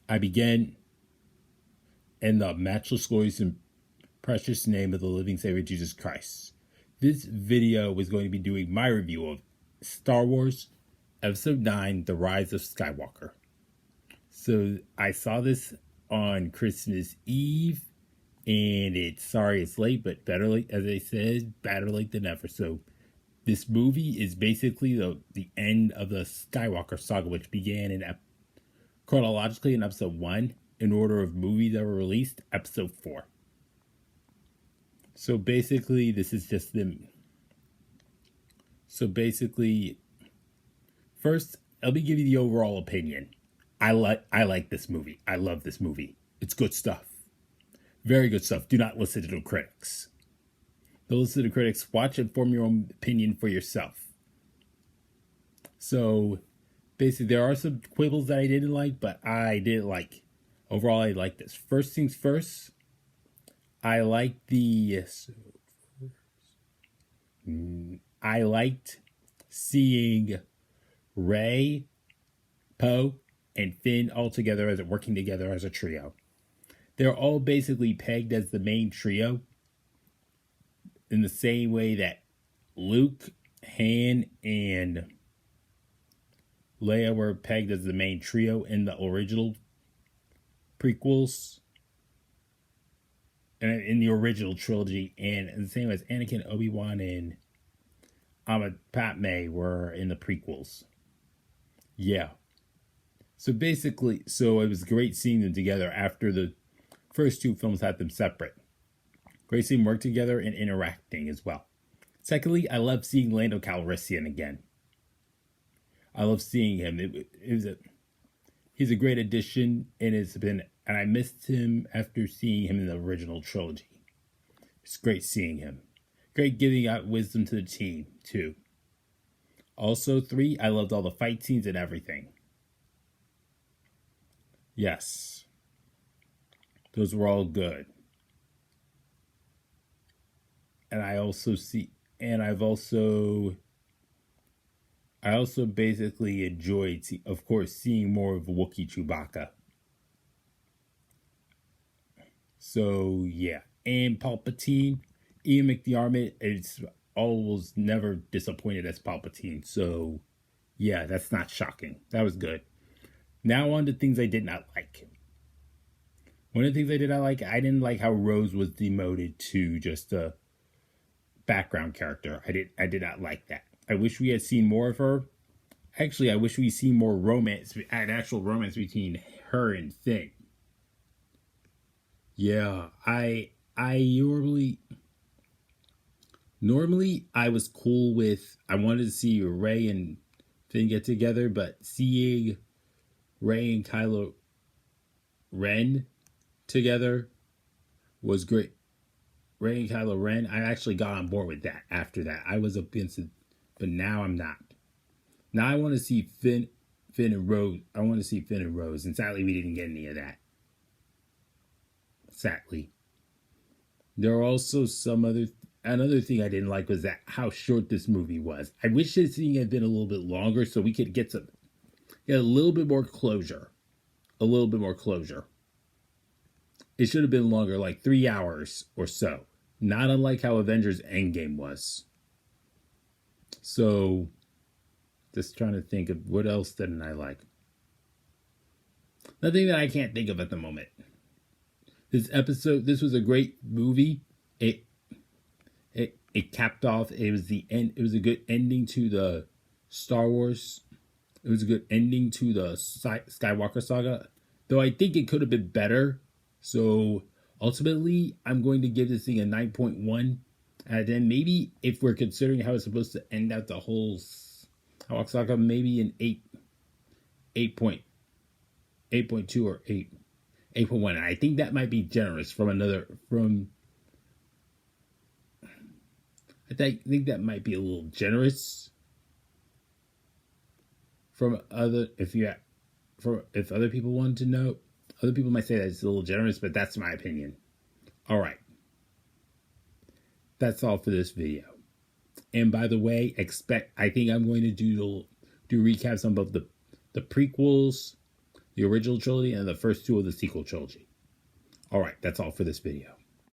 I begin in the matchless glories and precious name of the living Savior Jesus Christ. This video was going to be doing my review of Star Wars Episode 9, The Rise of Skywalker. So I saw this on Christmas Eve, and it's late, but better late, as I said, better late than never. So this movie is basically the end of the Skywalker saga, which began chronologically in Episode 1, in order of movies that were released, Episode 4. So basically, this is just them. So basically, first, let me give you the overall opinion. I like this movie. I love this movie. It's good stuff. Very good stuff. Do not listen to the critics. Don't listen to the critics. Watch and form your own opinion for yourself. So basically, there are some quibbles that I didn't like, but I did like. Overall, I like this. First things first, I liked seeing Rey, Poe, and Finn all together working together as a trio. They're all basically pegged as the main trio in the same way that Luke, Han, and Leia were pegged as the main trio in the original prequels and in the original trilogy, and the same as Anakin, Obi-Wan, and Padme were in the prequels. Yeah. So basically, it was great seeing them together after the first two films had them separate. Great seeing them work together and interacting as well. Secondly, I love seeing Lando Calrissian again. I love seeing him. He's a great addition, and I missed him after seeing him in the original trilogy. It's great seeing him. Great giving out wisdom to the team, too. Also, 3, I loved all the fight scenes and everything. Yes. Those were all good. And I also basically enjoyed, of course, seeing more of Wookiee Chewbacca. So, yeah. And Palpatine, Ian McDiarmid, was never disappointed as Palpatine. So, yeah, that's not shocking. That was good. Now on to things I did not like. One of the things I did not like, I didn't like how Rose was demoted to just a background character. I did not like that. I wish we had seen more of her. Actually, I wish we'd seen more romance, an actual romance between her and Finn. Yeah, I normally I was cool with, I wanted to see Rey and Finn get together, but seeing Rey and Kylo Ren together was great. Rey and Kylo Ren, I actually got on board with that after that. I was against it, but now I'm not. Now I want to see Finn and Rose. I want to see Finn and Rose, and sadly we didn't get any of that. Sadly. There are also another thing I didn't like was that how short this movie was. I wish this thing had been a little bit longer so we could get a little bit more closure. It should have been longer, like 3 hours or so. Not unlike how Avengers Endgame was. So, just trying to think of what else didn't I like. Nothing that I can't think of at the moment. This was a great movie. It capped off. It was the end. It was a good ending to the Star Wars. It was a good ending to the Skywalker saga. Though I think it could have been better. So ultimately, I'm going to give this thing a 9.1 out of 10. Maybe if we're considering how it's supposed to end out the whole Skywalker saga, maybe an 8.2 or 8.1. I think that might be generous I think that might be a little generous from if other people want to know. Other people might say that it's a little generous, but that's my opinion. All right. That's all for this video. And by the way, I think I'm going to do recaps on both the prequels, the original trilogy and the first two of the sequel trilogy. All right, that's all for this video.